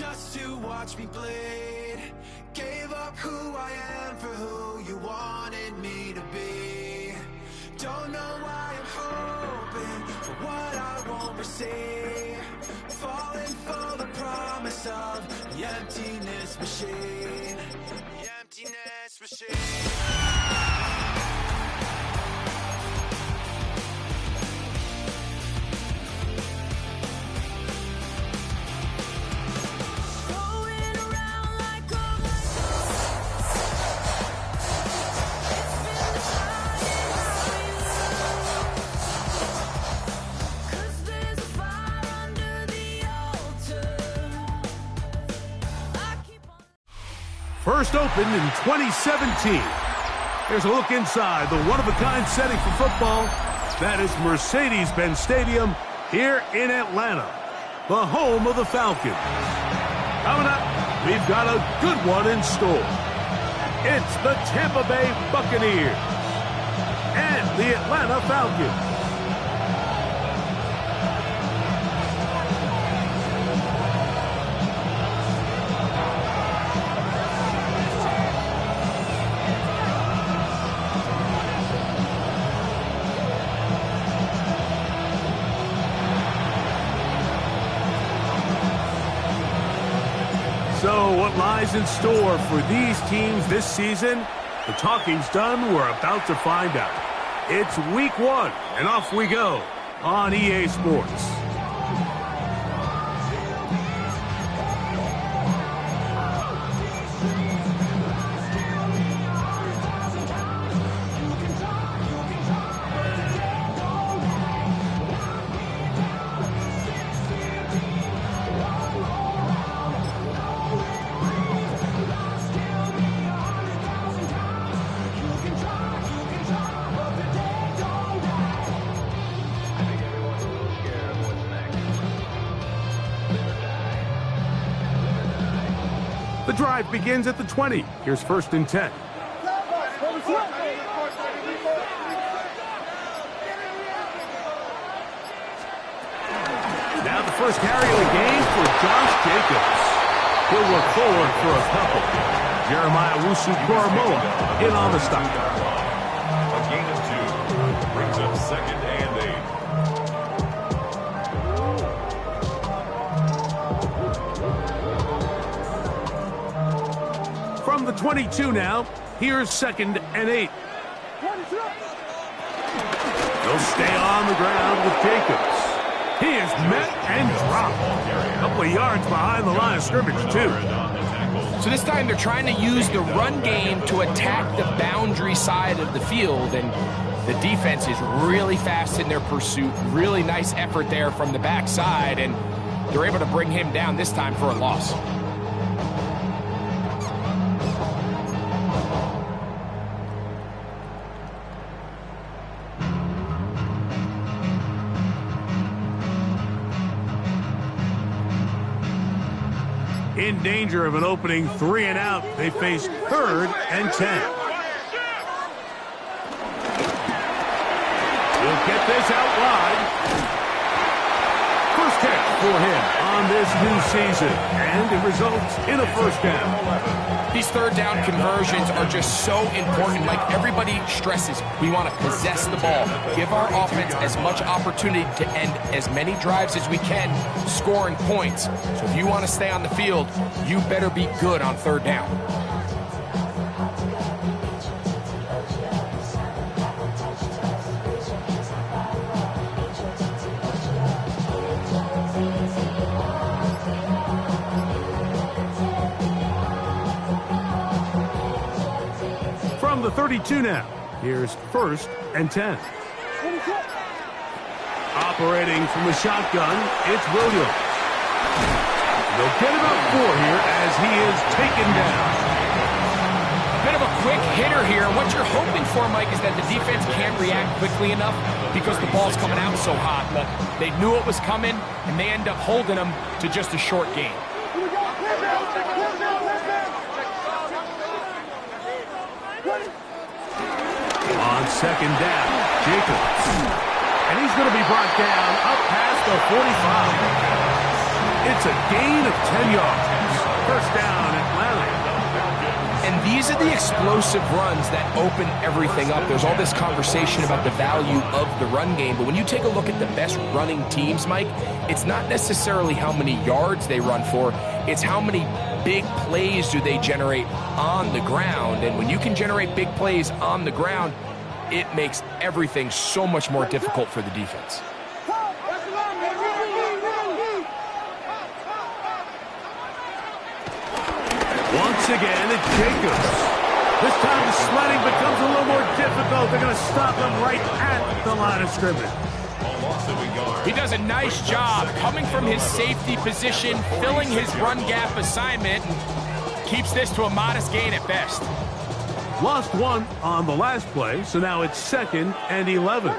just to watch me bleed. Gave up who I am for who you wanted me to be. Don't know why I'm hoping for what I won't receive. Falling for the promise of the emptiness machine. The emptiness machine. First opened in 2017. Here's a look inside the one-of-a-kind setting for football. That is Mercedes-Benz Stadium here in Atlanta, the home of the Falcons. Coming up, we've got a good one in store. It's the Tampa Bay Buccaneers and the Atlanta Falcons. So what lies in store for these teams this season? The talking's done. We're about to find out. It's week 1, and off we go on EA Sports. The drive begins at the 20. Here's 1st and 10. Now the first carry of the game for Josh Jacobs. He'll look forward for a couple. Jeremiah Wusu-Koromoa in on the stop. A gain of 2 brings up 2nd and 8. From the 22 now, here's 2nd and 8. He'll stay on the ground with Jacobs. He is met and dropped. A couple of yards behind the line of scrimmage, too. So this time they're trying to use the run game to attack the boundary side of the field, and the defense is really fast in their pursuit. Really nice effort there from the backside, and they're able to bring him down this time for a loss. In danger of an opening 3 and out, they face 3rd and 10. He'll get this out wide. First catch for him on this new season, and it results in a 1st down. These 3rd down conversions are just so important. Like everybody stresses, we want to possess the ball, give our offense as much opportunity to end as many drives as we can, scoring points. So if you want to stay on the field, you better be good on 3rd down. From the 32 now, here's 1st and 10. Operating from the shotgun, it's Williams. They'll get about 4 here as he is taken down. A bit of a quick hitter here. What you're hoping for, Mike, is that the defense can't react quickly enough because the ball's coming out so hot. But they knew it was coming, and they end up holding them to just a short gain. On 2nd down, Jacobs. And he's going to be brought down up past the 45. It's a gain of 10 yards. First down, Atlanta. And these are the explosive runs that open everything up. There's all this conversation about the value of the run game, but when you take a look at the best running teams, Mike, it's not necessarily how many yards they run for, it's how many big plays do they generate on the ground. And when you can generate big plays on the ground, it makes everything so much more difficult for the defense. Once again, it's Jacobs. This time the sledding becomes a little more difficult. They're going to stop him right at the line of scrimmage. He does a nice job coming from his safety position, filling his run gap assignment, and keeps this to a modest gain at best. Lost one on the last play, so now it's 2nd and 11.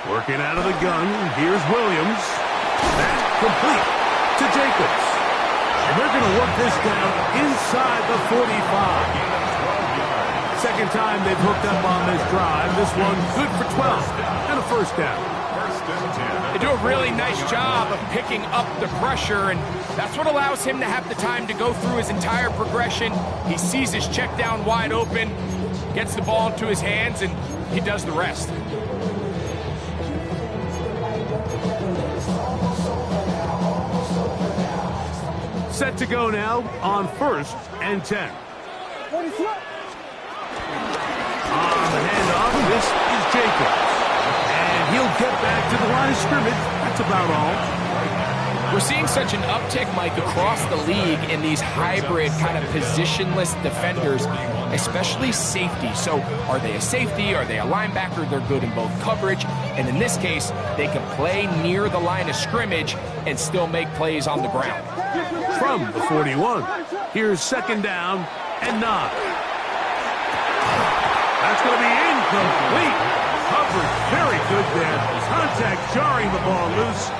Working out of the gun, here's Williams. That complete to Jacobs. And they're going to work this down inside the 45. Second time they've hooked up on this drive. This one good for 12 and a first down. They do a really nice job of picking up the pressure, and that's what allows him to have the time to go through his entire progression. He sees his check down wide open, gets the ball into his hands, and he does the rest. Set to go now on 1st and 10. On the handoff, this is Jacobs. And he'll get back to the line of scrimmage. That's about all. We're seeing such an uptick, Mike, across the league in these hybrid kind of positionless defenders, especially safety. So are they a safety? Are they a linebacker? They're good in both coverage. And in this case, they can play near the line of scrimmage and still make plays on the ground. From the 41, here's 2nd down and 9. That's going to be incomplete. Coverage very good there. Contact jarring the ball loose.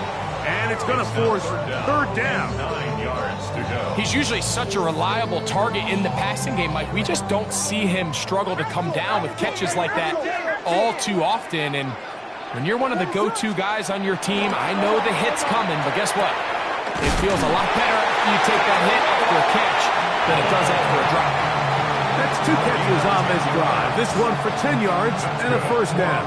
And it's going to force 3rd down. 9 yards to go. He's usually such a reliable target in the passing game, Mike. We just don't see him struggle to come down with catches like that all too often. And when you're one of the go-to guys on your team, I know the hit's coming, but guess what? It feels a lot better after you take that hit after a catch than it does after a drop. That's 2 catches on this drive. This one for 10 yards and a first down.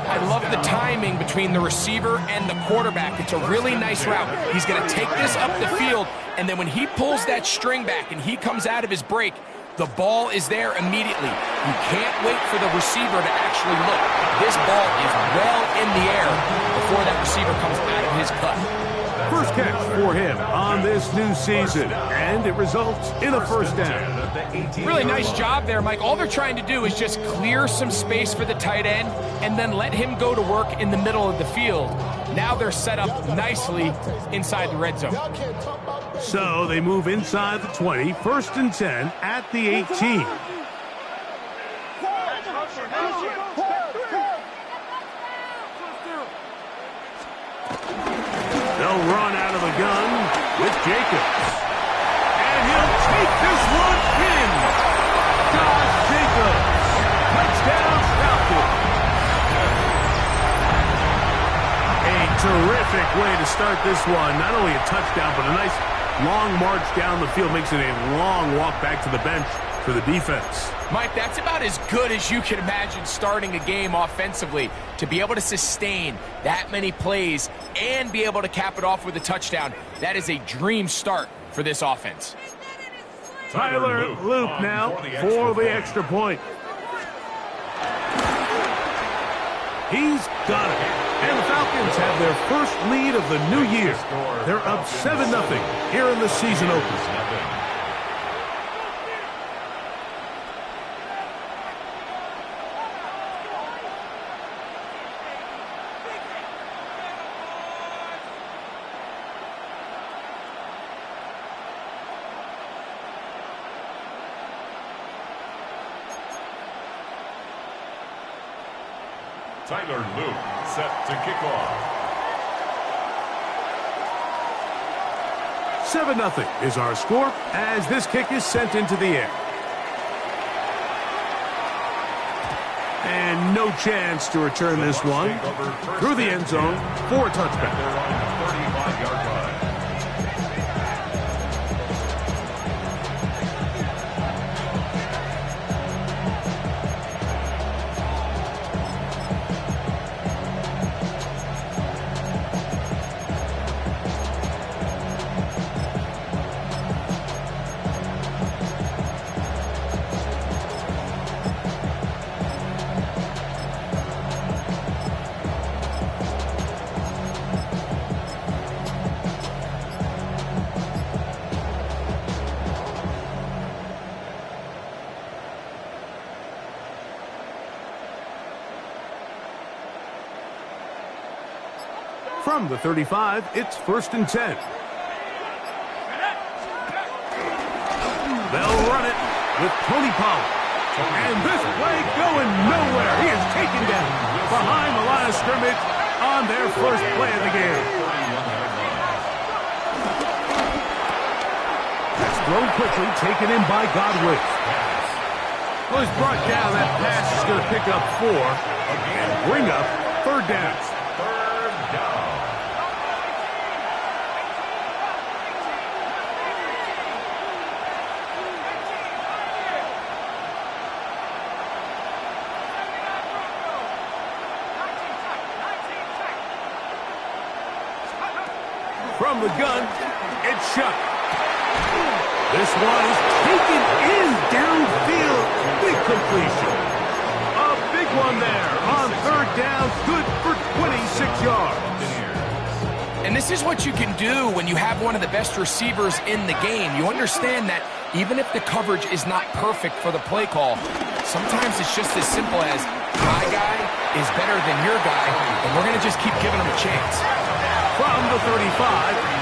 I love the timing between the receiver and the quarterback. It's a really nice route. He's going to take this up the field, and then when he pulls that string back and he comes out of his break, the ball is there immediately. You can't wait for the receiver to actually look. This ball is well in the air before that receiver comes out of his cut. First catch for him on this new season, and it results in a first down. Really nice job there, Mike. All they're trying to do is just clear some space for the tight end and then let him go to work in the middle of the field. Now they're set up nicely inside the red zone. So they move inside the 20, 1st and 10 at the 18. They'll run out of the gun with Jacobs. And he'll take this one in. Josh Jacobs. Touchdown, Falcons. A terrific way to start this one. Not only a touchdown, but a nice long march down the field. Makes it a long walk back to the bench for the defense. Mike, that's about as good as you can imagine starting a game offensively. To be able to sustain that many plays and be able to cap it off with a touchdown, that is a dream start for this offense. Tyler Loop now for the extra point. He's got it. And the Falcons have their first lead of the new year. They're up 7-0 here in the season opener. Tyler Luke set to kick off. 7-0 is our score as this kick is sent into the air. And no chance to return this one through the end zone for a touchback. They're on the 35-yard line. From the 35, it's 1st and 10. They'll run it with Tony Pollard. And this play going nowhere. He is taken down behind the line of scrimmage on their first play of the game. That's thrown quickly, taken in by Godwin. Well, he's brought down. That pass is going to pick up 4 and bring up 3rd down. From the gun, it's shut. This one is taken in downfield. Big completion. A big one there on 3rd down. Good for 26 yards. And this is what you can do when you have one of the best receivers in the game. You understand that even if the coverage is not perfect for the play call, sometimes it's just as simple as my guy is better than your guy, and we're going to just keep giving him a chance. From the 35,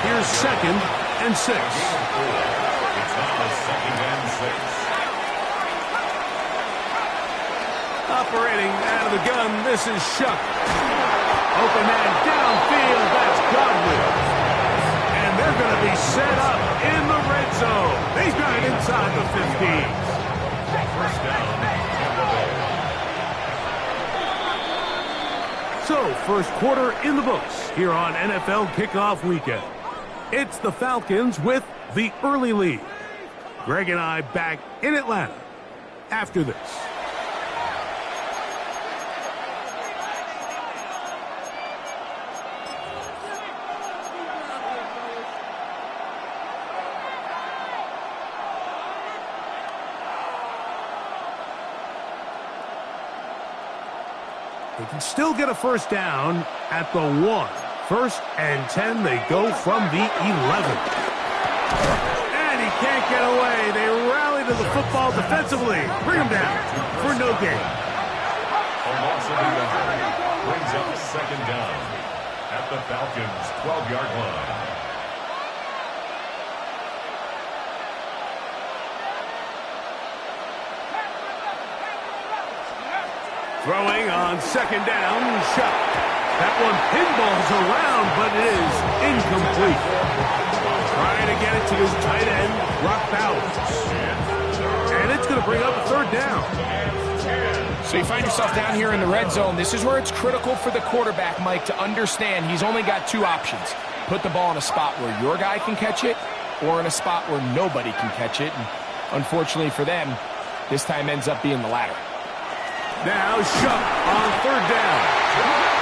here's 2nd and 6. It's now 2nd and 6. Operating out of the gun, this is Shuck. Open man downfield, that's Godwin. And they're going to be set up in the red zone. He's got it inside the 15. 1st down, Tampa Bay. So, first quarter in the books here on NFL Kickoff Weekend. It's the Falcons with the early lead. Greg and I back in Atlanta after this. They can still get a 1st down at the 1. 1st and 10, they go from the 11. And he can't get away. They rally to the football defensively. Bring him down for no gain. A loss of 11 brings up 2nd down at the Falcons' 12-yard line. Throwing on 2nd down, shot. That one pinballs around, but it is incomplete. Trying to get it to his tight end, Brock Bowers. And it's going to bring up a 3rd down. So you find yourself down here in the red zone. This is where it's critical for the quarterback, Mike, to understand he's only got 2 options. Put the ball in a spot where your guy can catch it, or in a spot where nobody can catch it. And unfortunately for them, this time ends up being the latter. Now Shuck on 3rd down.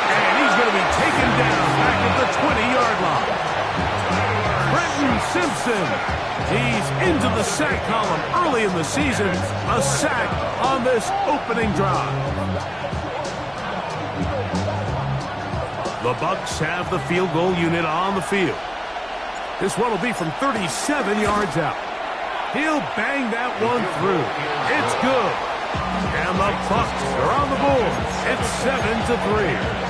And he's going to be taken down back at the 20-yard line. Brenton Simpson. He's into the sack column early in the season. A sack on this opening drive. The Bucs have the field goal unit on the field. This one will be from 37 yards out. He'll bang that one through. It's good. And the Bucs are on the board. It's 7-3.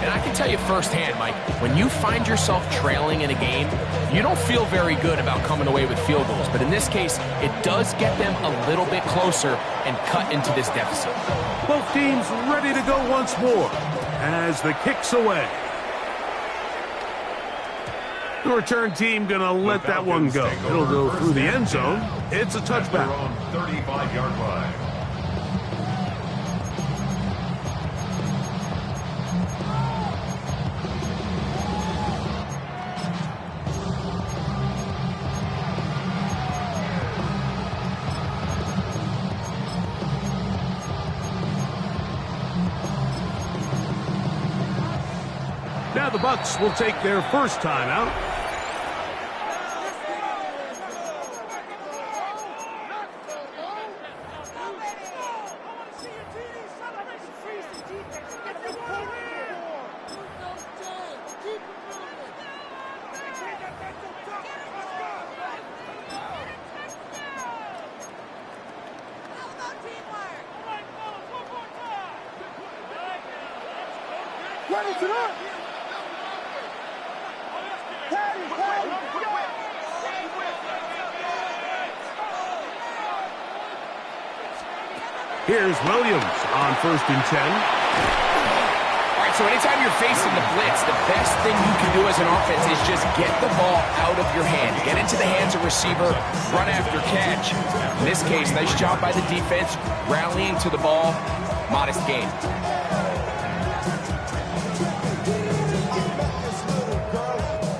And I can tell you firsthand, Mike, when you find yourself trailing in a game, you don't feel very good about coming away with field goals. But in this case, it does get them a little bit closer and cut into this deficit. Both teams ready to go once more as the kick's away. The return team going to let that one go. It'll go through the end zone. It's a touchback. On 35-yard line. Now the Bucs will take their first timeout. Here's Williams on 1st and 10. All right, so anytime you're facing the blitz, the best thing you can do as an offense is just get the ball out of your hand. Get into the hands of receiver, run after catch. In this case, nice job by the defense, rallying to the ball, modest gain.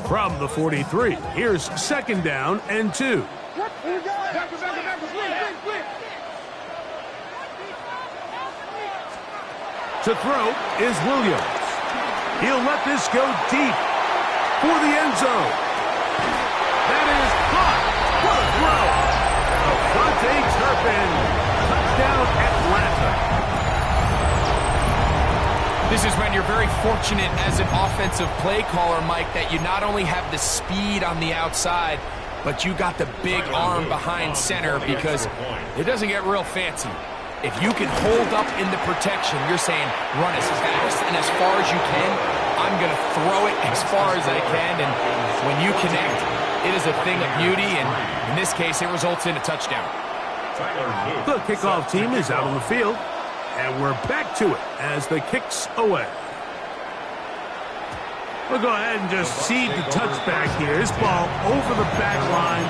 From the 43, here's 2nd down and 2. To throw is Williams. He'll let this go deep for the end zone. That is caught. What a throw. Devontae Turpin. Touchdown, Atlanta. This is when you're very fortunate as an offensive play caller, Mike, that you not only have the speed on the outside, but you got the big arm behind center, because it doesn't get real fancy. If you can hold up in the protection, you're saying run as fast and as far as you can. I'm going to throw it as far as I can, and when you connect, it is a thing of beauty, and in this case, it results in a touchdown. The kickoff team is out on the field, and we're back to it as the kick's away. We'll go ahead and just seed the touchback here. This ball over the back line.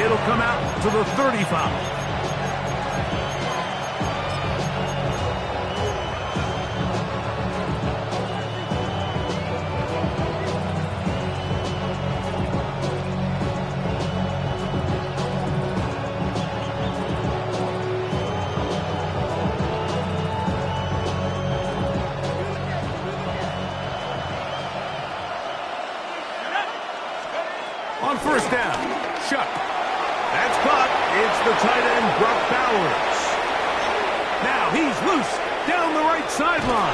It'll come out to the 35. On 1st down, Chuck. That's caught. It's the tight end, Brock Bowers. Now he's loose down the right sideline.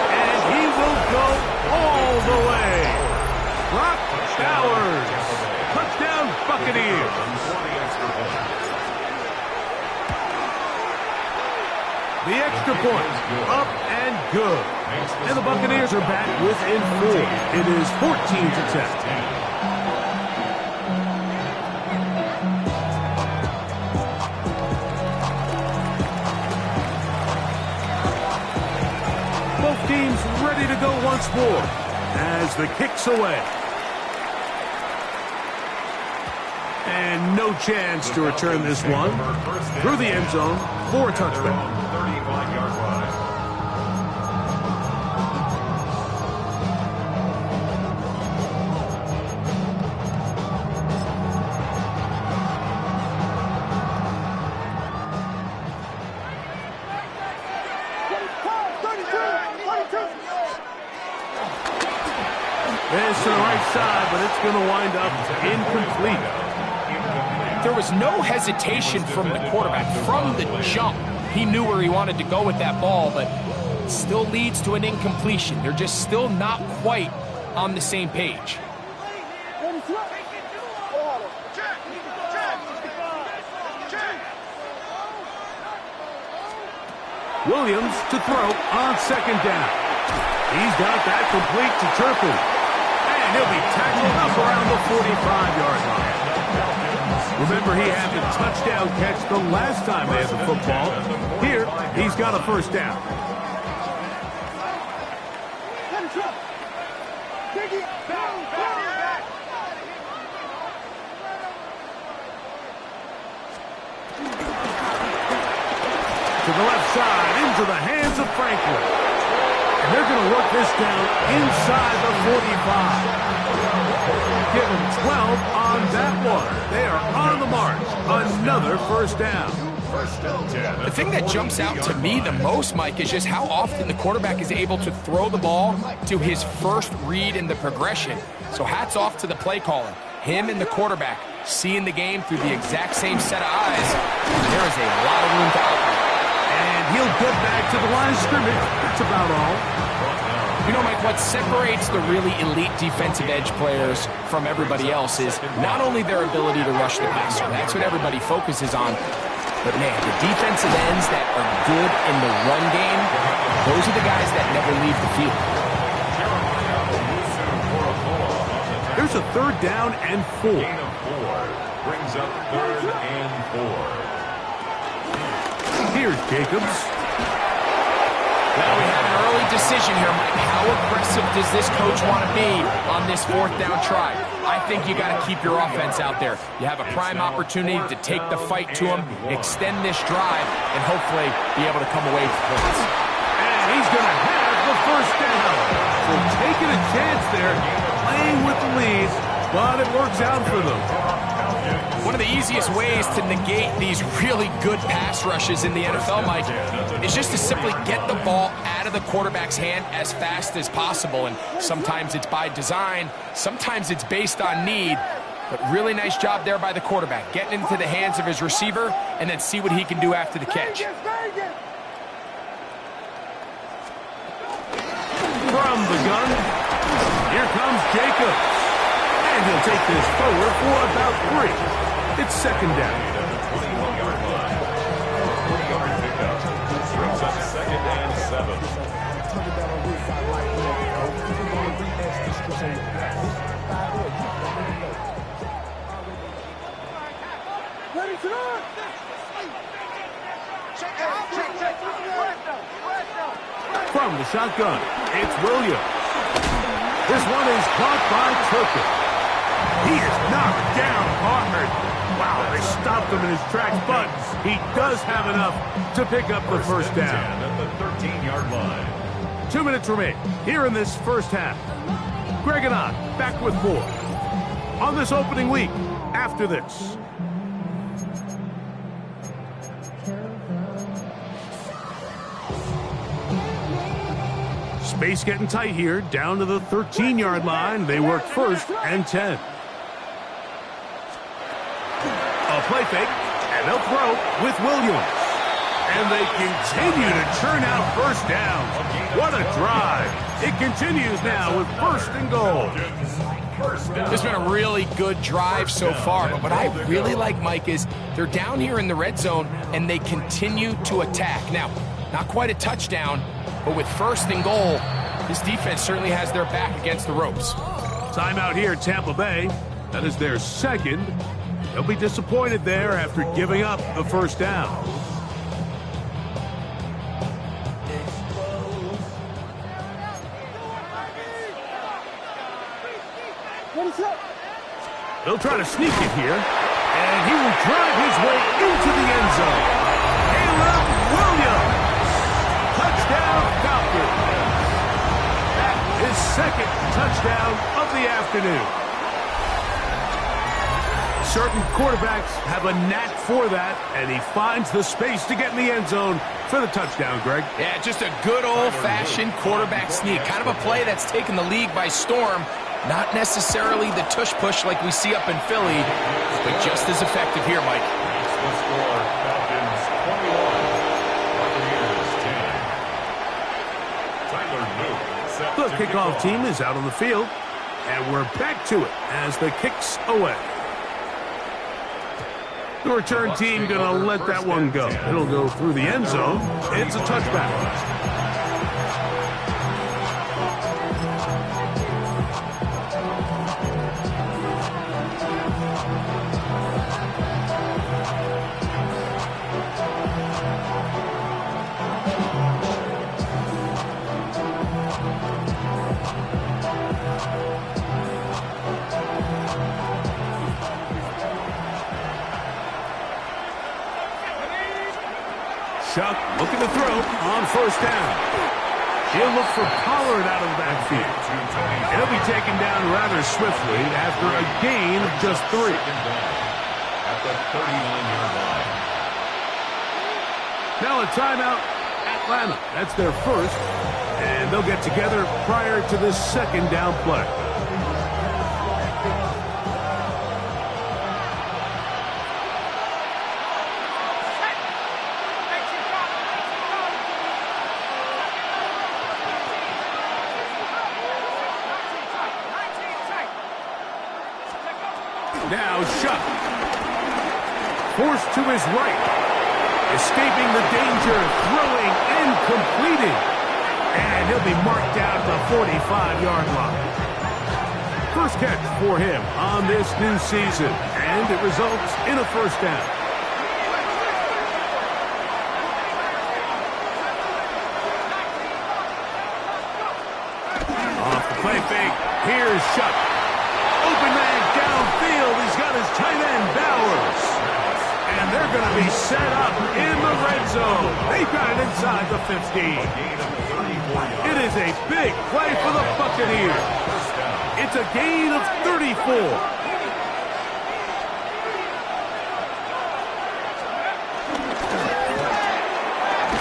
And he will go all the way. Brock Bowers. Touchdown, Buccaneers. The extra point, up and good. And the Buccaneers are back within 4. It is 14-10. Teams ready to go once more as the kick's away. And no chance to return this one through the end zone for a touchback. 35-yard line. It's to the right side, but it's going to wind up incomplete. There was no hesitation from the quarterback. From the jump, he knew where he wanted to go with that ball, but it still leads to an incompletion. They're just still not quite on the same page. Williams to throw on 2nd down. He's got that complete to Turpin. And he'll be tackled up around the 45-yard line. Remember, he had the touchdown catch the last time they had the football. Here, he's got a 1st down. to the left side, into the hands of Franklin. And they're going to work this down inside the 45. Give them 12 on that one. They are on the march. Another first down. The thing that jumps out to me the most, Mike, is just how often the quarterback is able to throw the ball to his first read in the progression. So hats off to the play caller. Him and the quarterback seeing the game through the exact same set of eyes. There is a lot of room to operate. And he'll get back to the line of scrimmage. That's about all. You know, Mike, what separates the really elite defensive edge players from everybody else is not only their ability to rush the passer. That's what everybody focuses on. But, man, the defensive ends that are good in the run game, those are the guys that never leave the field. There's a 3rd down and 4. Gain of 4 brings up 3rd and 4. Here's Jacobs. Now we have an early decision here, Mike. How aggressive does this coach want to be on this 4th down try? I think you got to keep your offense out there. You have a prime opportunity to take the fight to him, extend this drive, and hopefully be able to come away with points. And he's going to have the first down. So taking a chance there, playing with the lead, but it works out for them. One of the easiest ways to negate these really good pass rushes in the NFL, Mike, is just to simply get the ball out of the quarterback's hand as fast as possible. And sometimes it's by design, sometimes it's based on need. But really nice job there by the quarterback, getting into the hands of his receiver and then see what he can do after the catch. From the gun, here comes Jacobs. And he'll take this forward for about 3. It's 2nd down. 21-yard line. 40-yard pickup. Brings up 2nd and 7. From the shotgun, it's Williams. This one is caught by Turpin. He is knocked down hard. Wow, they stopped him in his tracks, but he does have enough to pick up the first down. At the 13-yard line. 2 minutes remain here in this first half. Greg and I back with more on this opening week after this. Space getting tight here, down to the 13-yard line. They work 1st and 10. A play fake, and they'll throw with Williams. And they continue to churn out first downs. What a drive. It continues now with 1st and goal. It's been a really good drive so far, but what I really like, Mike, is they're down here in the red zone, and they continue to attack. Now, not quite a touchdown, but with 1st and goal, this defense certainly has their back against the ropes. Timeout here, Tampa Bay. That is their 2nd. They'll be disappointed there after giving up the first down. They'll try to sneak it here, and he will drive his way into the end zone. Caleb Williams. Touchdown, Falcons. That is 2nd touchdown of the afternoon. Certain quarterbacks have a knack for that, and he finds the space to get in the end zone for the touchdown, Greg. Yeah, just a good old-fashioned quarterback sneak. Kind of a play that's taken the league by storm. Not necessarily the tush-push like we see up in Philly, but just as effective here, Mike. The score, Falcons 21, Buccaneers 10. Tyler Newton set The to kickoff team is out on the field, and we're back to it as the kick's away. The return team going to let that one go. It'll go through the end zone. It's a touchback. Chuck looking to throw on first down. He'll look for Pollard out of the backfield. He'll be taken down rather swiftly after a gain of just 3. At the 39-yard line. Now a timeout, Atlanta. That's their first. And they'll get together prior to this second down play. Now Shuck, forced to his right, escaping the danger, throwing and completing. And he'll be marked down at the 45-yard line. First catch for him on this new season, and it results in a first down. Off the play fake, here's Shuck. Open man downfield. He's got his tight end, Bowers. And they're going to be set up in the red zone. They've got it inside the 50. It is a big play for the Buccaneers. It's a gain of 34.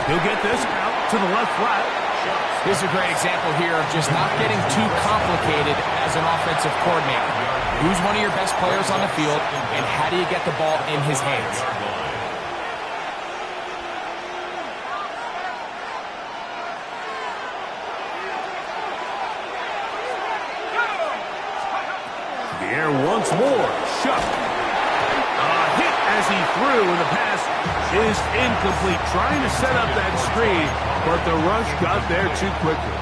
He'll get this out to the left flat. This is a great example here of just not getting too complicated as an offensive coordinator. Who's one of your best players on the field, and how do you get the ball in his hands? The air once more. Shuck. A hit as he threw, and the pass is incomplete. Trying to set up that screen, but the rush got there too quickly.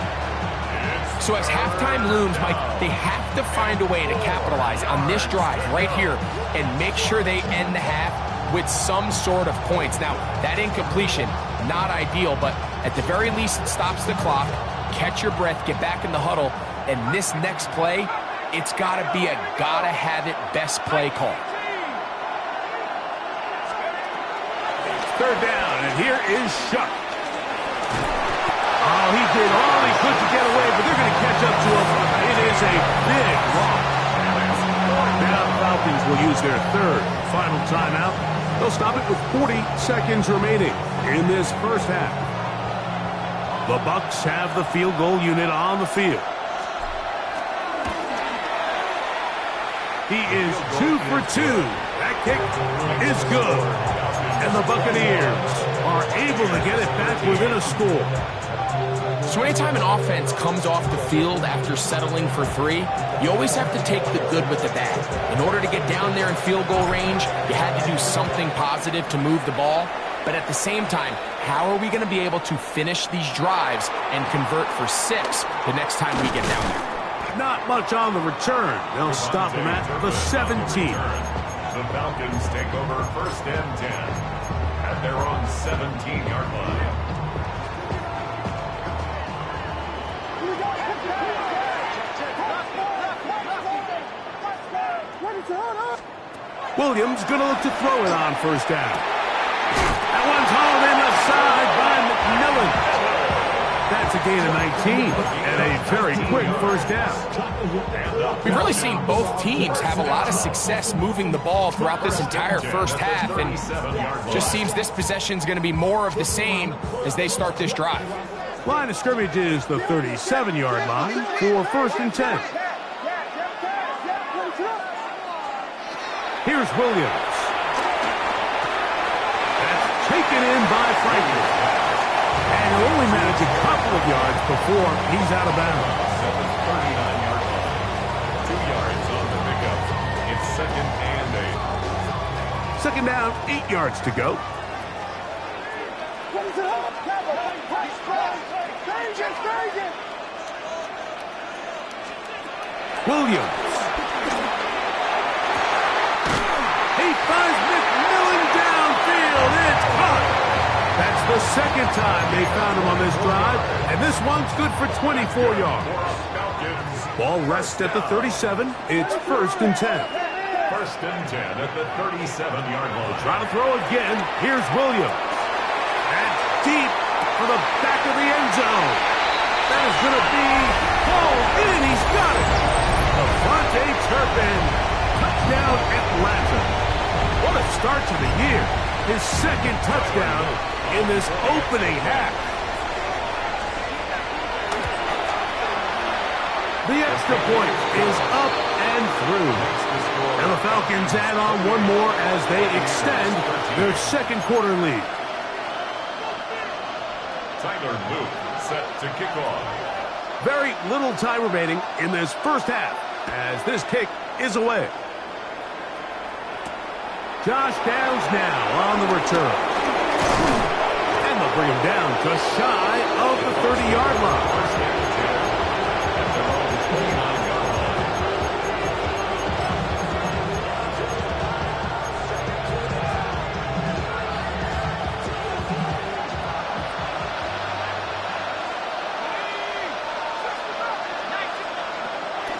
So as halftime looms, Mike, they have to find a way to capitalize on this drive right here and make sure they end the half with some sort of points. Now, that incompletion, not ideal, but at the very least, it stops the clock. Catch your breath, get back in the huddle, and this next play, it's got to be a gotta-have-it best play call. Third down, and here is Shuck. Oh, he did all he could to get away, but they're going to catch up to him. It is a big loss. Now the Falcons will use their third final timeout. They'll stop it with 40 seconds remaining in this first half. The Bucs have the field goal unit on the field. He is 2 for 2. That kick is good. And the Buccaneers are able to get it back within a score. So anytime an offense comes off the field after settling for 3, you always have to take the good with the bad. In order to get down there in field goal range, you had to do something positive to move the ball. But at the same time, how are we going to be able to finish these drives and convert for 6 the next time we get down there? Not much on the return. They'll stop him at the 17. The Falcons take over first and 10 at their own 17-yard line. Williams going to look to throw it on first down. That one's hauled in the side by McMillan. That's a gain of 19 and a very quick first down. We've really seen both teams have a lot of success moving the ball throughout this entire first half, and just seems this possession is going to be more of the same as they start this drive. Line of scrimmage is the 37-yard line for first and 10. Here's Williams. That's taken in by Franklin. And he'll only manage a couple of yards before he's out of bounds. At the 39-yard line. 2 yards on the pickup. It's second and 8. Second down, 8 yards to go. Williams. He finds McMillan downfield. It's caught. That's the second time they found him on this drive, and this one's good for 24 yards. Ball rests at the 37. It's first and 10. First and 10 at the 37-yard line. Try to throw again. Here's Williams. And deep for the back of the end zone. That is going to be hauled in. He's got it. Devontae Turpin. Touchdown Atlanta. What a start to the year. His second touchdown in this opening half. The extra point is up and through. And the Falcons add on one more as they extend their second quarter lead. Tyler Luke set to kick off. Very little time remaining in this first half as this kick is away. Josh Downs now on the return. And they'll bring him down just shy of the 30-yard line.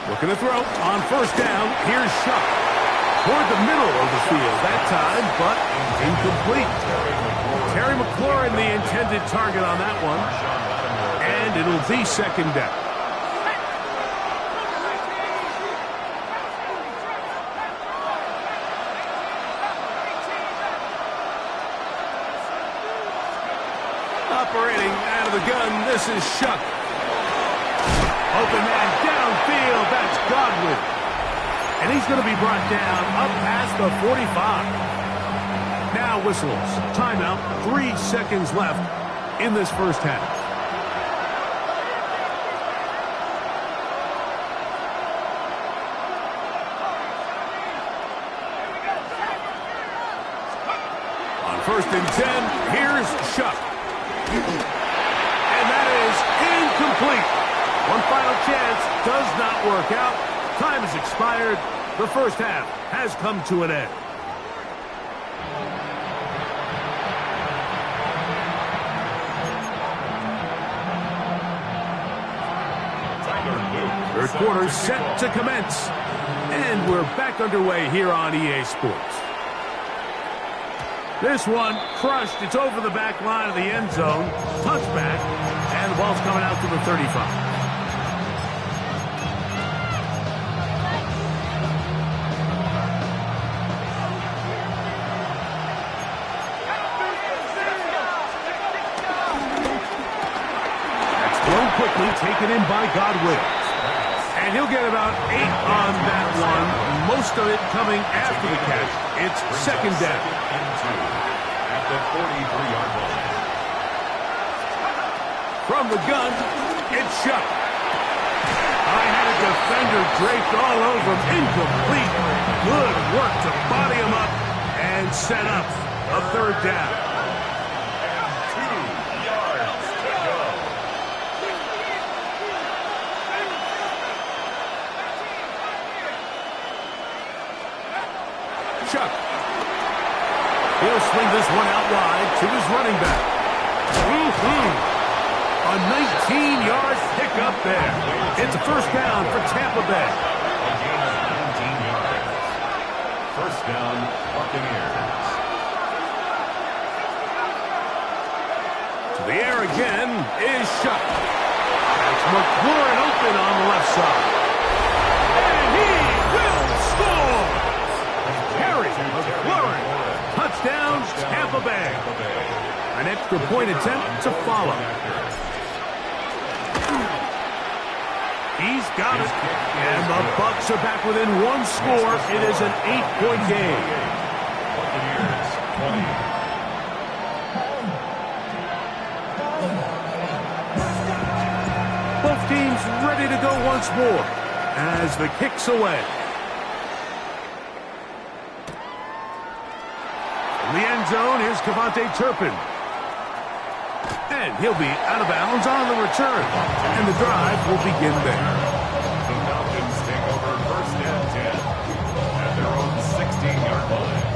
Looking to throw on first down. Here's Shuck. Toward the middle of the field that time, but incomplete. Terry McLaurin, the intended target on that one. And it'll be second down. Operating out of the gun, this is Shuck. Open man downfield, that's Godwin. And he's going to be brought down up past the 45. Now whistles. Timeout. 3 seconds left in this first half. On 1st and 10, here's Shuck. And that is incomplete. One final chance does not work out. Time has expired. The first half has come to an end. Third quarter set to commence. And we're back underway here on EA Sports. This one crushed. It's over the back line of the end zone. Touchback. And the ball's coming out to the 35. Quickly taken in by Godwin. And he'll get about 8 on that one. Most of it coming after the catch. It's second down. At the 43-yard line. From the gun, it's Shuck. I had a defender draped all over him. Incomplete. Good work to body him up and set up a third down. Chuck. He'll swing this one out wide to his running back. A 19-yard pickup there. It's a first down for Tampa Bay. A gain of 19 yards. First down, Buccaneers. To the air again is Chuck. That's McLaurin open on the left side. And he will score! McLaurin. Touchdown, Tampa Bay. An extra point attempt to follow. He's got it. And the Bucs are back within one score. It is an 8-point game. Buccaneers 20. Both teams ready to go once more as the kick's away. In the end zone, here's Devontae Turpin. And he'll be out of bounds on the return. And the drive will begin there. The Falcons take over first and 10 at their own 16-yard line.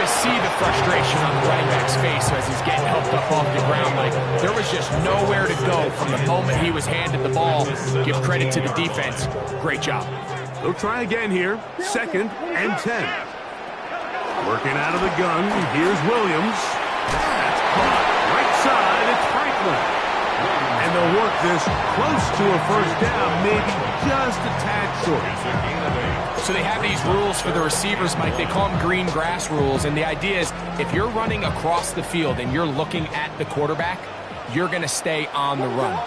to see the frustration on the running back's face as he's getting helped up off the ground. Like, there was just nowhere to go from the moment he was handed the ball. Give credit to the defense. Great job. They'll try again here. 2nd and 10. Working out of the gun. Here's Williams. That's caught. Right side, it's Franklin. And they'll work this close to a first down, maybe just a tad short. So they have these rules for the receivers, Mike. They call them green grass rules. And the idea is if you're running across the field and you're looking at the quarterback, you're going to stay on the run.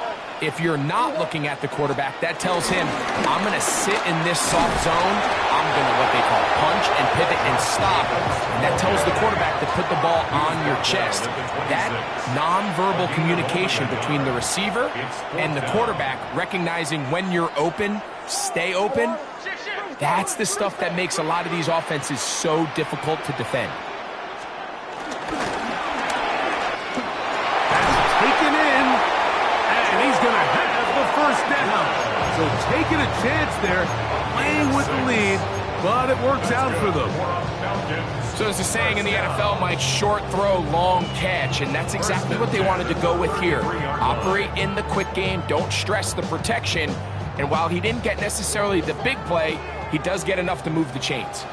If you're not looking at the quarterback, that tells him, I'm going to sit in this soft zone. I'm going to what they call punch and pivot and stop. And that tells the quarterback to put the ball on your chest. That nonverbal communication between the receiver and the quarterback, recognizing when you're open, stay open, that's the stuff that makes a lot of these offenses so difficult to defend. That's taken in. And he's going to have the first down. So taking a chance there, playing with the lead, but it works out for them. So there's a saying in the NFL, Mike, short throw, long catch, and that's exactly what they wanted to go with here. Operate in the quick game, don't stress the protection, and while he didn't get necessarily the big play, he does get enough to move the chains.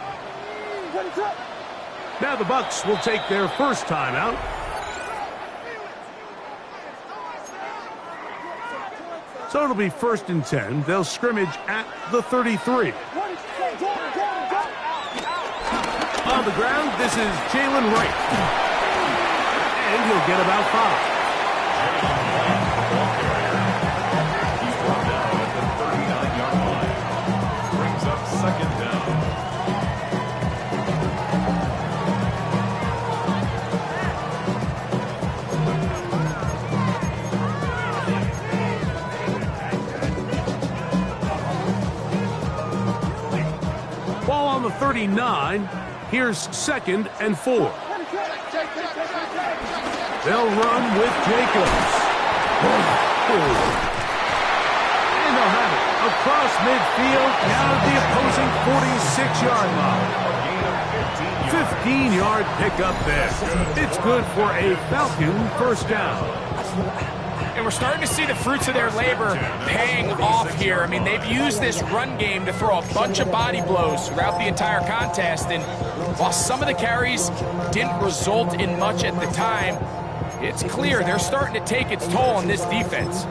Now the Bucs will take their first timeout. So it'll be 1st and 10. They'll scrimmage at the 33. On the ground, this is Jalen Wright. And he'll get about 5. He's brought down at the 39-yard line. Brings up 2nd down. Ball on the 39. Here's 2nd and 4. They'll run with Jacobs. And they'll have it across midfield, down at the opposing 46-yard line. 15-yard pickup there. It's good for a Falcon first down. And we're starting to see the fruits of their labor paying off here. I mean, they've used this run game to throw a bunch of body blows throughout the entire contest. And while some of the carries didn't result in much at the time, it's clear they're starting to take its toll on this defense.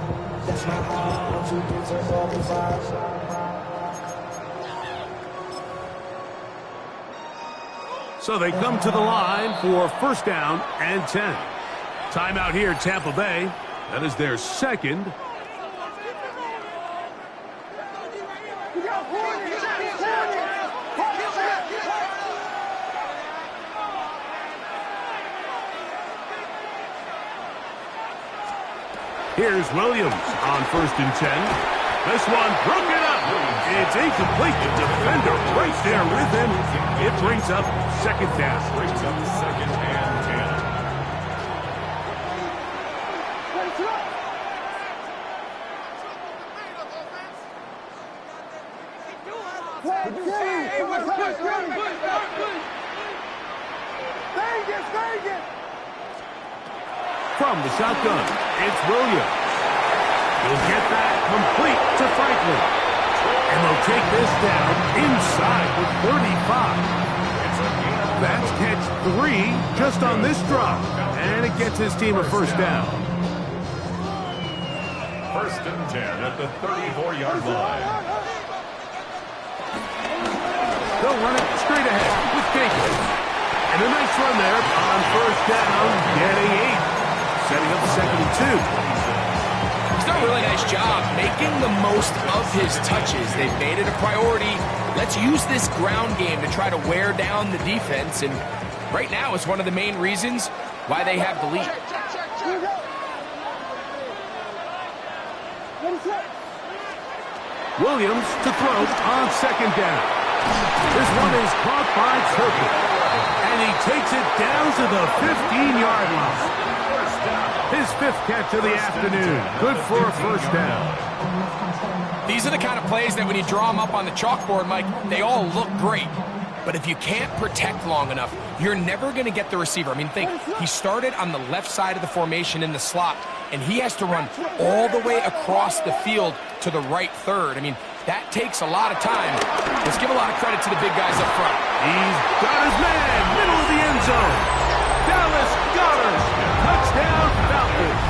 So they come to the line for 1st down and 10. Timeout here, Tampa Bay. That is their 2nd. Here's Williams on 1st and 10. This one broken up. It's incomplete. The defender right there with him. It brings up 2nd down. Brings up 2nd and 10. From the shotgun, it's Williams. He'll get that complete to Franklin. And they'll take this down inside the 35. That's catch 3 just on this drop. And it gets his team a first down. 1st and 10 at the 34-yard line. They'll run it straight ahead with Jacobs. And a nice run there on 1st down, getting 8. Setting up 2nd and 2. He's done a really nice job making the most of his touches. They've made it a priority. Let's use this ground game to try to wear down the defense. And right now it's one of the main reasons why they have the lead. Williams to throw on 2nd down. This one is caught by Turpin. And he takes it down to the 15-yard line. His 5th catch of the afternoon. Good for a first down. These are the kind of plays that when you draw them up on the chalkboard, Mike, they all look great. But if you can't protect long enough, you're never going to get the receiver. I mean, think, he started on the left side of the formation in the slot, and he has to run all the way across the field to the right third. I mean, that takes a lot of time. Let's give a lot of credit to the big guys up front. He's got his man, middle of the end zone. Dallas Goedert, touchdown Falcons.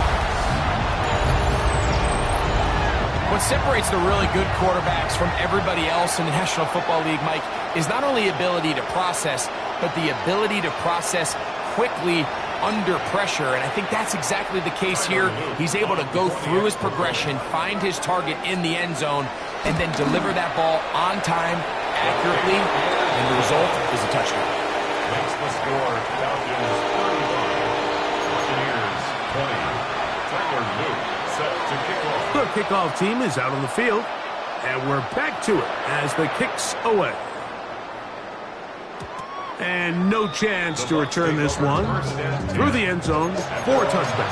What separates the really good quarterbacks from everybody else in the National Football League, Mike, is not only ability to process, but the ability to process quickly under pressure. And I think that's exactly the case here. He's able to go through his progression, find his target in the end zone, and then deliver that ball on time, accurately, and the result is a touchdown. Makes the score Falcons 35, Buccaneers 20. Tyler Luke set to kick off. The kickoff team is out on the field, and we're back to it as the kick's away. And no chance to return this one through the end zone for a touchback.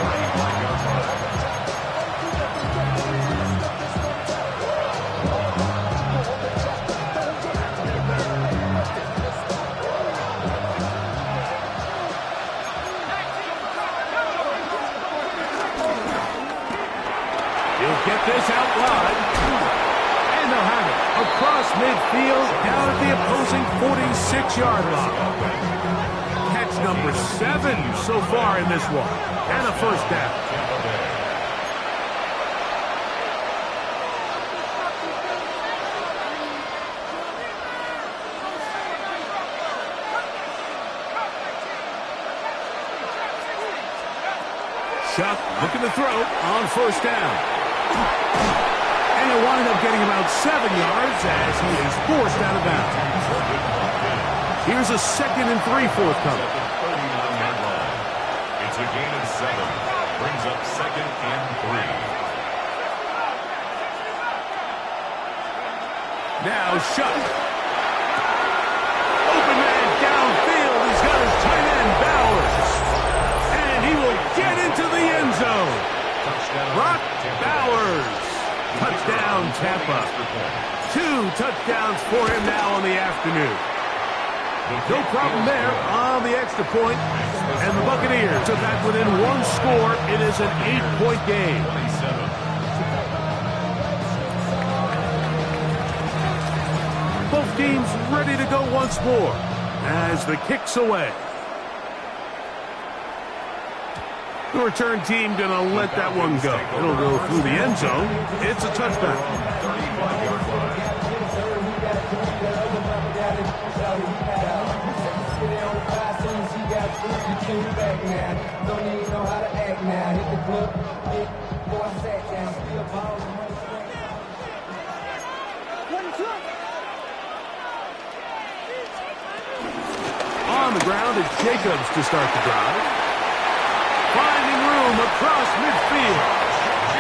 Get this out wide, and they'll have it across midfield down at the opposing 46-yard line. Catch number 7 so far in this one, and a first down. Chuck looking to throw on first down. And he'll wind up getting about 7 yards as he is forced out of bounds. Here's a 2nd and 3 forthcoming. It's a gain of 7. Brings up 2nd and 3. Now Shuck. Open man downfield. He's got his tight end Bowers. And he will get into the end zone. Brock Bowers. Touchdown, Tampa. 2 touchdowns for him now on the afternoon. No problem there on the extra point. And the Buccaneers are back within 1 score. It is an 8-point game. Both teams ready to go once more as the kick's away. The return team going to let that one go. It'll go through the end zone. It's a touchback. 35-yard line. On the ground, it's Jacobs to start the drive. Finding room across midfield.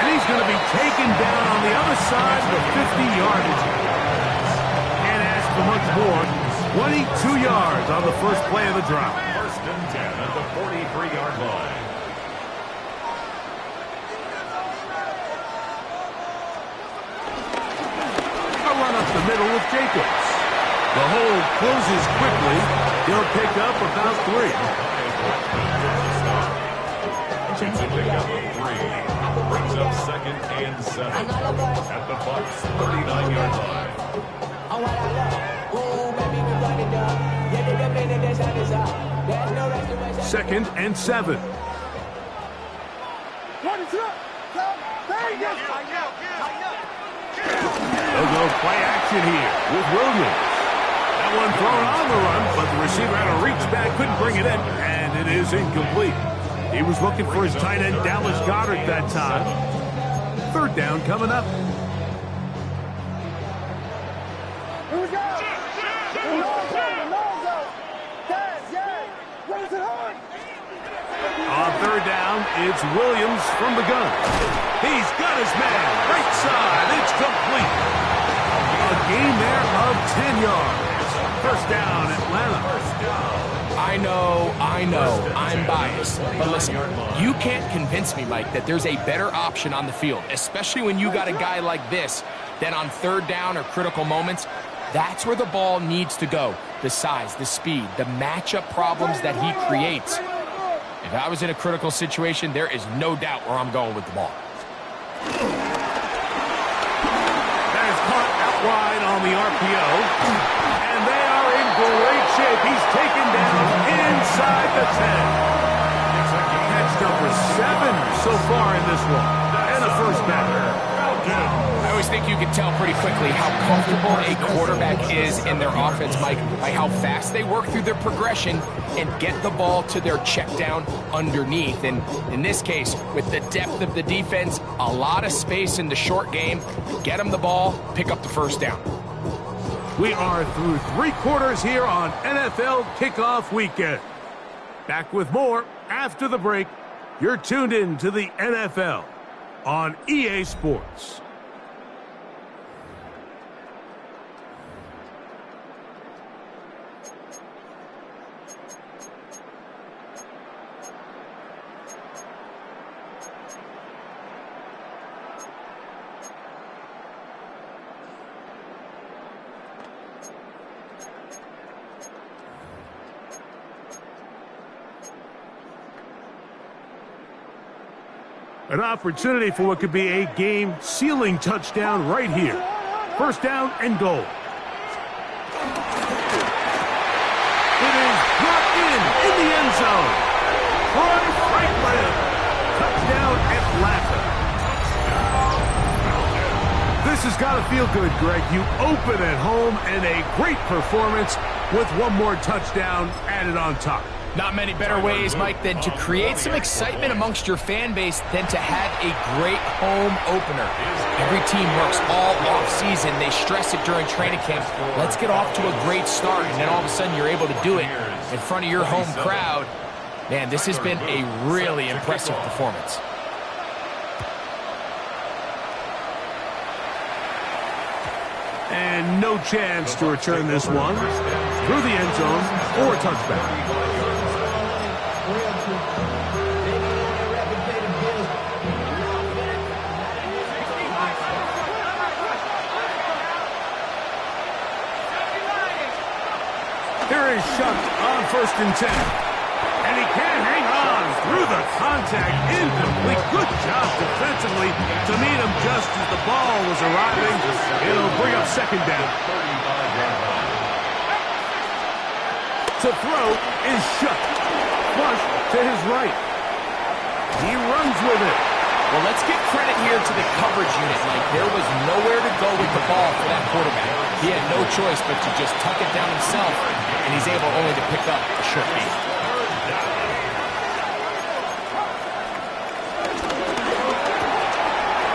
And he's going to be taken down on the other side of the 50-yardage. Can't ask for much more. 22 yards on the first play of the drive. 1st and 10 at the 43-yard line. A run up the middle with Jacobs. The hole closes quickly. He'll pick up about 3. It's a pickup of 3. Brings up 2nd and 7 at the Bucs 39-yard line. 2nd and 7. They'll go play action here with Williams. That one thrown on the run, but the receiver had to reach back, couldn't bring it in, and it is incomplete. He was looking for his tight end, Dallas Goedert, that time. 3rd down coming up. Here we go. On 3rd down, it's Williams from the gun. He's got his man. Right side. It's complete. A gain there of 10 yards. First down, Atlanta. I know, I'm biased. But listen, you can't convince me, Mike, that there's a better option on the field, especially when you got a guy like this, that on 3rd down or critical moments, that's where the ball needs to go. the size, the speed, the matchup problems that he creates. If I was in a critical situation, there is no doubt where I'm going with the ball. That is caught out wide on the RPO. And they are in great shape. He's taken down inside the 10. Catch number 7 so far in this one. And a first down. I always think you can tell pretty quickly how comfortable a quarterback is in their offense, Mike, by how fast they work through their progression and get the ball to their check down underneath. And in this case, with the depth of the defense, a lot of space in the short game, get them the ball, pick up the first down. We are through 3 quarters here on NFL Kickoff Weekend. Back with more after the break. You're tuned in to the NFL on EA Sports. An opportunity for what could be a game-sealing touchdown right here. First down and goal. It is brought in the end zone. Troy Franklin. Touchdown Atlanta. This has got to feel good, Greg. You open at home and a great performance with one more touchdown added on top. Not many better ways, Mike, than to create some excitement amongst your fan base than to have a great home opener. Every team works all off-season. They stress it during training camp. Let's get off to a great start, and then all of a sudden you're able to do it in front of your home crowd. Man, this has been a really impressive performance. And no chance to return this one through the end zone or touchback. Here is Shuck on 1st and 10. And he can't hang on through the contact. Incomplete. Good job defensively to meet him just as the ball was arriving. It'll bring up 2nd down. To throw is Shuck. Flush to his right. He runs with it. Well, let's give credit here to the coverage unit. Like, there was nowhere to go with the ball for that quarterback. He had no choice but to just tuck it down himself, and he's able only to pick up a short gain.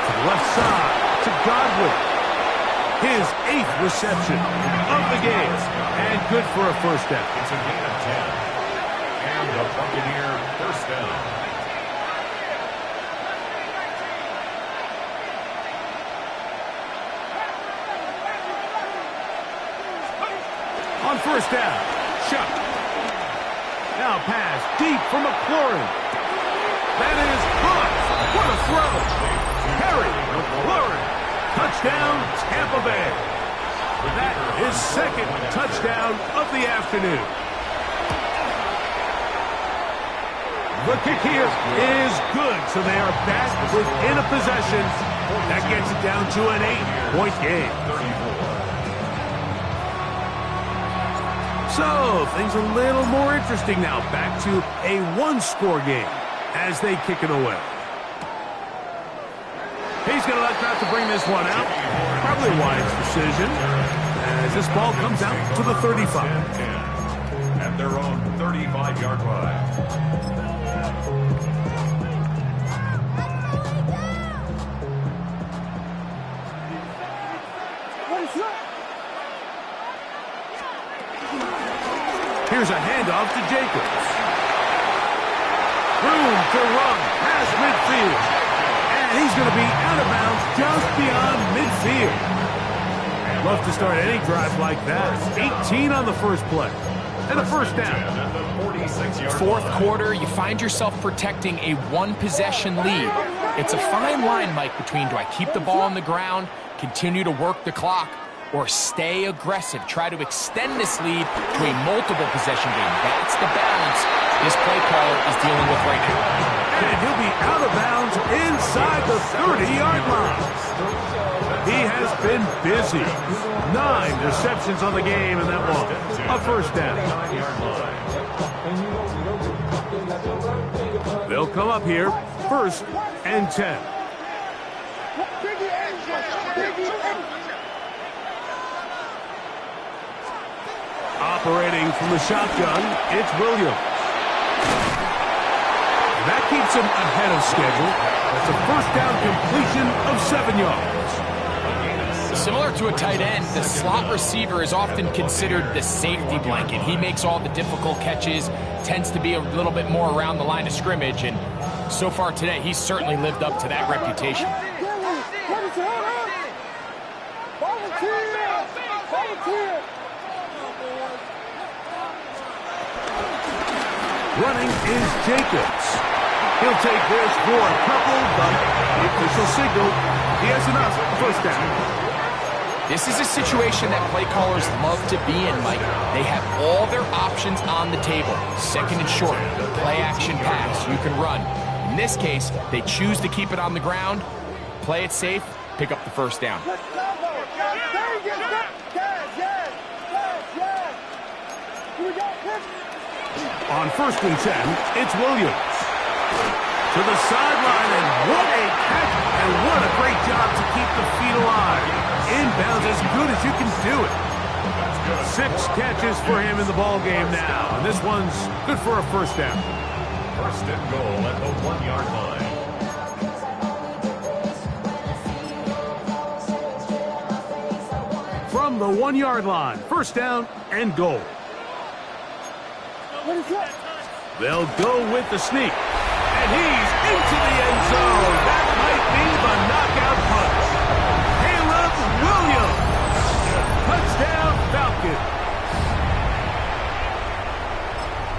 To the left side, to Godwin. His 8th reception of the game, and good for a first down. It's a gain of 10. And the Buccaneer first down. On 1st down, Shuck. Now pass deep for McLaurin. That is caught. What a throw. Harry McLaurin. Touchdown, Tampa Bay. That is 2nd touchdown of the afternoon. The kick here is good, so they are back within a possession. That gets it down to an 8-point game. So, things a little more interesting now. Back to a 1-score game as they kick it away. He's going to elect not to bring this one out. Probably a wise decision as this ball comes out to the 35. At their own 35-yard line. Here's a handoff to Jacobs. Room to run past midfield. And he's going to be out of bounds just beyond midfield. Love to start any drive like that. 18 on the first play. And a first down. 4th quarter, you find yourself protecting a 1-possession lead. It's a fine line, Mike, between do I keep the ball on the ground, continue to work the clock, or stay aggressive. Try to extend this lead to a multiple possession game. That's the balance this play caller is dealing with right now. And he'll be out of bounds inside the 30-yard line. He has been busy. 9 receptions on the game, and that one, a first down. They'll come up here, 1st and 10. Operating from the shotgun, it's Williams. That keeps him ahead of schedule. That's a first down completion of 7 yards. Similar to a tight end, the slot receiver is often considered the safety blanket. He makes all the difficult catches, tends to be a little bit more around the line of scrimmage, and so far today, he's certainly lived up to that reputation. Running is Jacobs. He'll take this for a couple, but the official signal, he has enough, first down. This is a situation that play callers love to be in, Mike. They have all their options on the table. 2nd and short, play action pass, you can run. In this case, they choose to keep it on the ground, play it safe, pick up the first down. On 1st and 10, it's Williams. To the sideline, and what a catch, and what a great job to keep the feet alive. Inbounds as good as you can do it. 6 catches for him in the ball game now, and this one's good for a first down. 1st and goal at the 1-yard line. From the 1-yard line, first down and goal. They'll go with the sneak. And he's into the end zone. That might be the knockout punch. Caleb Williams. Touchdown, Falcons.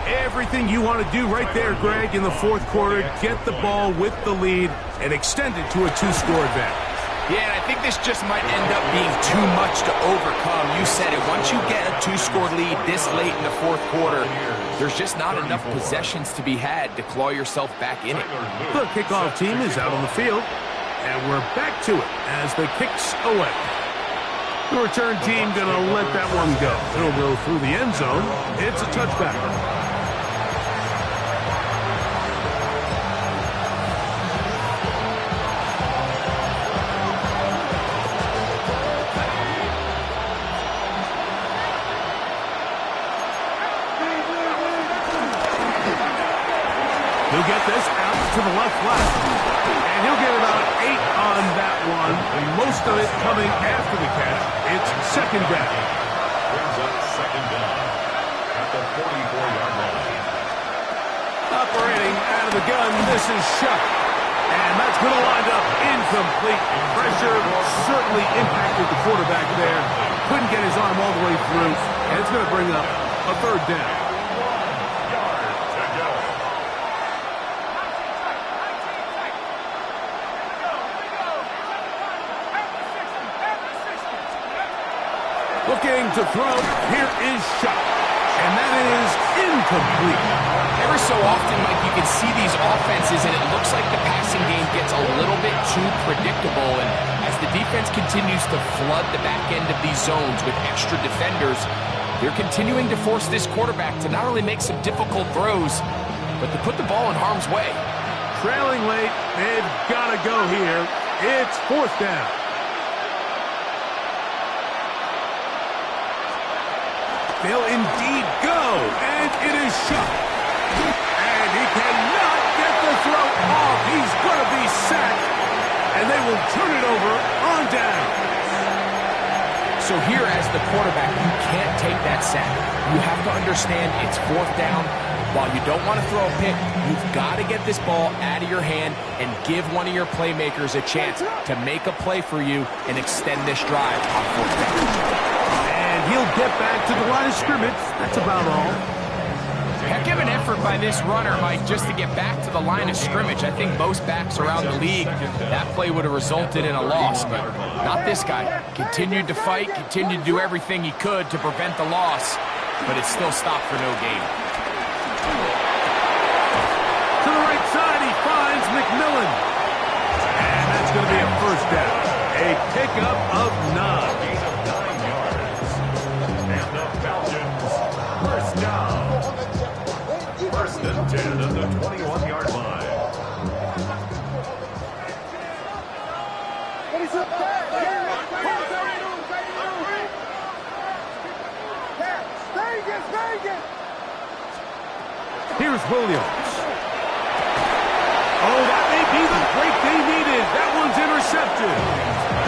Everything you want to do right there, Greg, in the 4th quarter. Get the ball with the lead and extend it to a 2-score advantage. Yeah, and I think this just might end up being too much to overcome. You said it. Once you get a 2-score lead this late in the 4th quarter, there's just not enough possessions to be had to claw yourself back in it. The kickoff team is out on the field, and we're back to it as the kick's away. The return team going to let that one go. It'll go through the end zone. It's a touchback. He'll get this out to the left flat. And he'll get about 8 on that one. And most of it coming after the catch. It's 2nd down. Brings up 2nd down at the 44-yard line. Operating out of the gun, this is Shuck. And that's going to wind up incomplete. Pressure certainly impacted the quarterback there. Couldn't get his arm all the way through. And it's going to bring up a 3rd down. Looking to throw, here is Shuck, and that is incomplete. Ever so often, Mike, you can see these offenses, and it looks like the passing game gets a little bit too predictable, and as the defense continues to flood the back end of these zones with extra defenders, they're continuing to force this quarterback to not only make some difficult throws, but to put the ball in harm's way. Trailing late, they've got to go here. It's 4th down. They'll indeed go, and it is Shuck. And he cannot get the throw off. He's going to be sacked, and they will turn it over on down. So here as the quarterback, you can't take that sack. You have to understand it's 4th down. While you don't want to throw a pick, you've got to get this ball out of your hand and give one of your playmakers a chance to make a play for you and extend this drive on 4th down. He'll get back to the line of scrimmage. That's about all. Heck of an effort by this runner, Mike, just to get back to the line of scrimmage. I think most backs around the league, that play would have resulted in a loss, but not this guy. Continued to fight, continued to do everything he could to prevent the loss, but it still stopped for no gain. To the right side, he finds McMillan. And that's going to be a first down. A pickup of 9. Gain of 9 yards. And the Falcons, first down. First and 10 at the 21-yard line. Here's Williams. Oh, that may be the break they needed. That one's intercepted.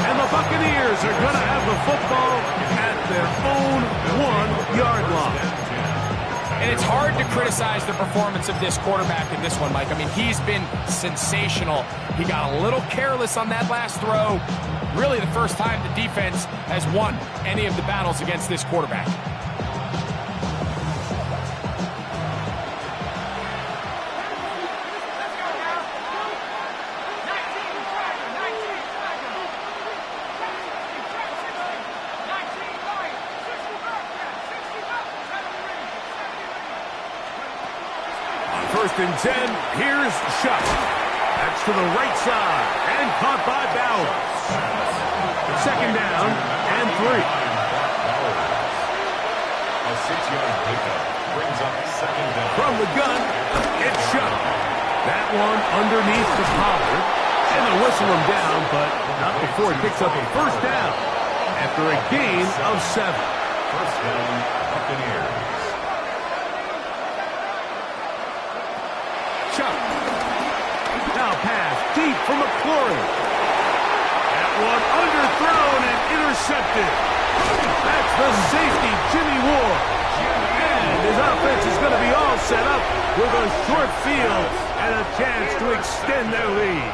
And the Buccaneers are going to have the football at their own 1-yard line. And it's hard to criticize the performance of this quarterback in this one, Mike. I mean, he's been sensational. He got a little careless on that last throw. Really the first time the defense has won any of the battles against this quarterback. First and 10, here's Shuck. That's to the right side, and caught by Bowers. Second down, and 3. A 6-yard pickup brings up second down. From the gun, it's Shuck. That one underneath the collar, and they'll whistle him down, but not before he picks up a first down after a gain of 7. First down, Buccaneers. Now pass deep from McClory. That one underthrown and intercepted. That's the safety, Jimmy Ward. And his offense is going to be all set up with a short field and a chance to extend their lead.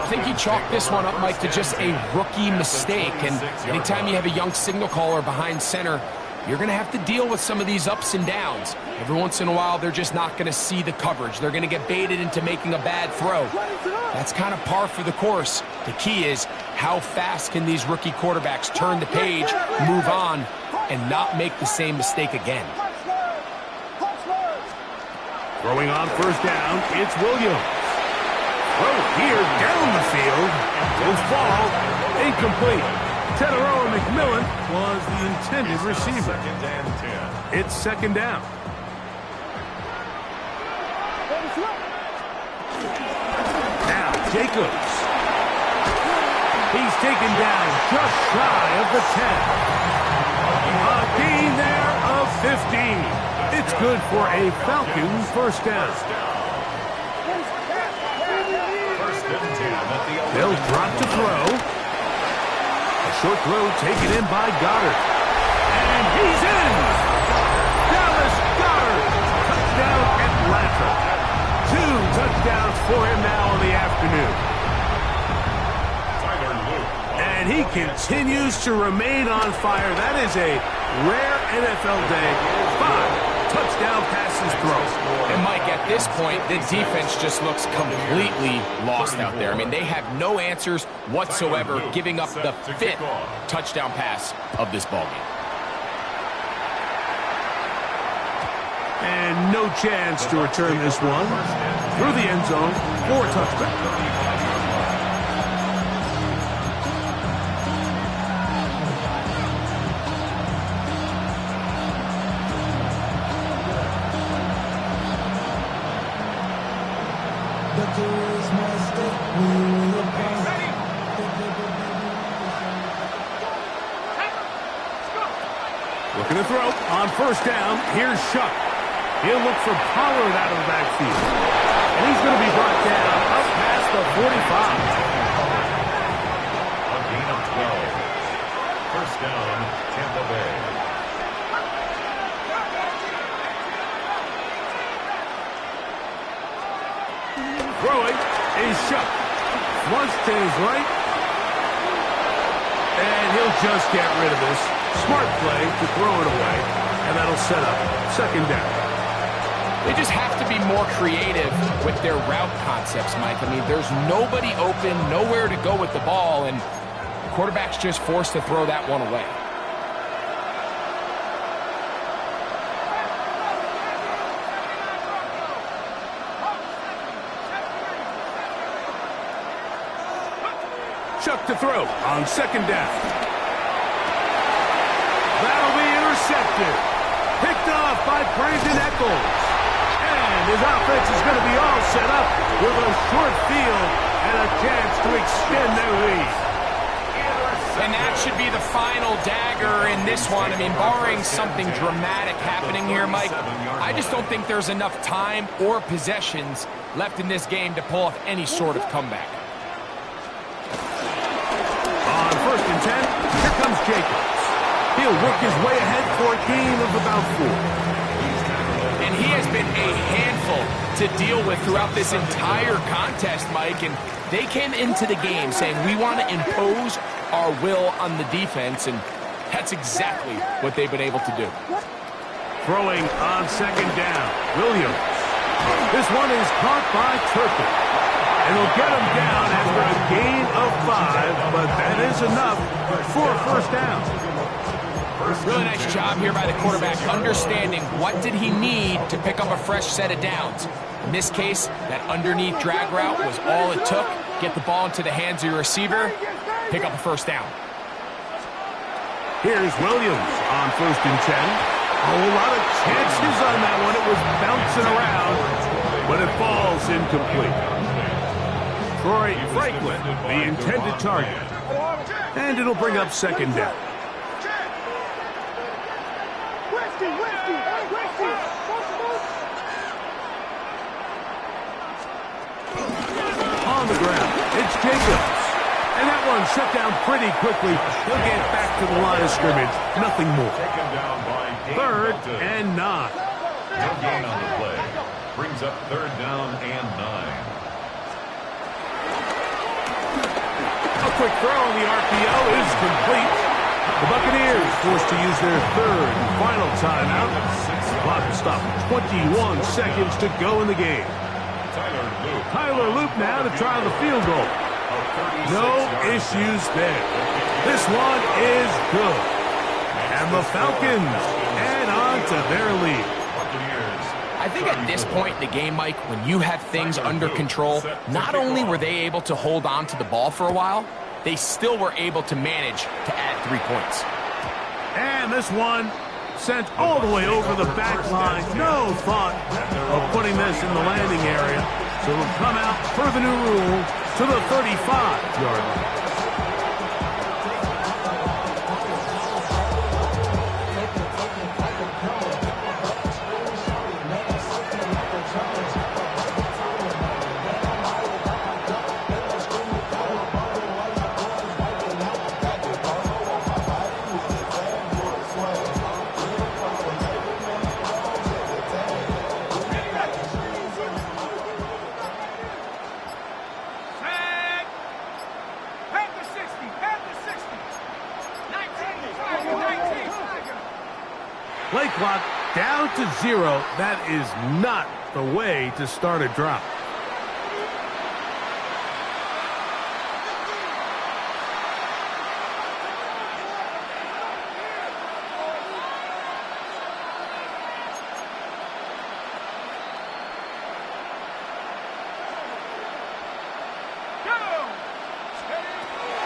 I think he chalked this one up, Mike, to just a rookie mistake. And anytime you have a young signal caller behind center, you're going to have to deal with some of these ups and downs. Every once in a while, they're just not going to see the coverage. They're going to get baited into making a bad throw. That's kind of par for the course. The key is how fast can these rookie quarterbacks turn the page, move on, and not make the same mistake again. Throwing on first down, it's Williams. Throw here down the field. Will fall. Incomplete. Teteroa McMillan was the intended receiver. Second and 10. It's second down. Now Jacobs. He's taken down just shy of the 10. A gain there of 15. It's good for a Falcons first down. First and 10 at the 11. They'll drop to throw. Short throw taken in by Goddard. And he's in! Dallas Goddard! Touchdown Atlanta. 2 touchdowns for him now in the afternoon. Tyler Luke. And he continues to remain on fire. That is a rare NFL day. 5 touchdown passes thrown. And Mike, at this point, the defense just looks completely lost out there. I mean, they have no answers whatsoever, giving up the 5th touchdown pass of this ballgame. And no chance to return this one. Through the end zone for a touchback. Looking to throw on first down. Here's Shuck. He'll look for Pollard out of the backfield. And he's going to be brought down up past the 45. A gain of 12. First down, Tampa Bay. Throwing is Shuck. Flush to his right. And he'll just get rid of this. Smart play to throw it away. And that'll set up second down. They just have to be more creative with their route concepts, Mike. I mean, there's nobody open, nowhere to go with the ball, and the quarterback's just forced to throw that one away. Chuck to throw on second down. That'll be intercepted. Picked off by Brandon Echols. And his offense is going to be all set up with a short field and a chance to extend their lead. And that should be the final dagger in this one. I mean, barring something dramatic happening here, Mike, I just don't think there's enough time or possessions left in this game to pull off any sort of comeback. On 1st and 10, here comes Jacobs. He'll work his way ahead for a gain of about 4. And he has been a handful to deal with throughout this entire contest, Mike. And they came into the game saying, we want to impose our will on the defense, and that's exactly what they've been able to do. Throwing on 2nd down, Williams. This one is caught by Turpin. And he'll get him down after a gain of 5, but that is enough for a 1st down. Really nice job here by the quarterback, understanding what did he need to pick up a fresh set of downs. In this case, that underneath drag route was all it took. Get the ball into the hands of your receiver, pick up a 1st down. Here's Williams on 1st and 10. A whole lot of chances on that one. It was bouncing around, but it falls incomplete. Troy Franklin, the intended target. And it'll bring up 2nd down. On the ground, it's Jacobs. And that one shut down pretty quickly. He'll get back to the line of scrimmage. Nothing more. 3rd and 9. No gain on the play. Brings up 3rd down and 9. A quick throw on the RPO is complete. The Buccaneers forced to use their 3rd and final timeout. Clock stopped. 21 seconds to go in the game. Tyler Loop now to try the field goal. No issues there. This one is good. And the Falcons add on to their lead. I think at this point in the game, Mike, when you have things under control, not only were they able to hold on to the ball for a while, they still were able to manage to add 3 points. And this one sent all the way over the back line. No thought of putting this in the landing area. So it'll come out per the new rule to the 35-yard line. Play clock down to 0. That is not the way to start a drive.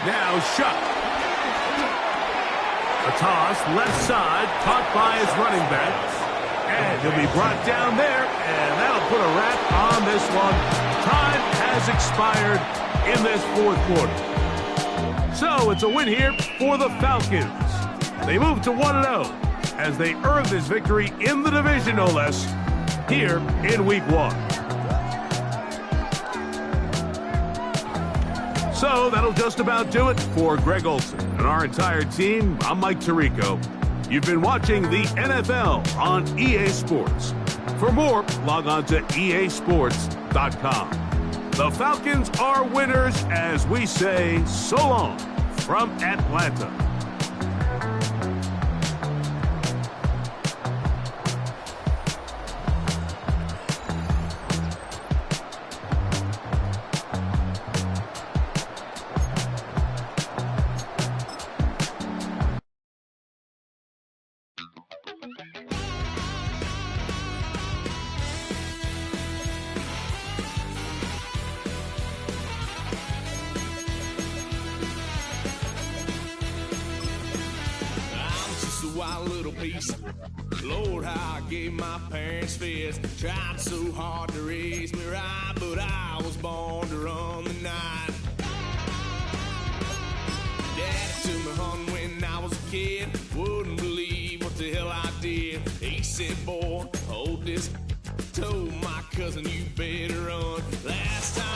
Now Shuck. A toss, left side, caught by his running back. And he'll be brought down there, and that'll put a wrap on this one. Time has expired in this 4th quarter. So it's a win here for the Falcons. They move to 1-0 as they earn this victory in the division, no less, here in Week 1. So that'll just about do it for Greg Olson and our entire team. I'm Mike Tirico. You've been watching the NFL on EA Sports. For more, log on to easports.com. The Falcons are winners as we say so long from Atlanta. face. Lord, how I gave my parents fist. Tried so hard to raise me right, but I was born to run the night. Daddy took me hunting when I was a kid. Wouldn't believe what the hell I did. He said, boy, hold this. Told my cousin, you better run. Last time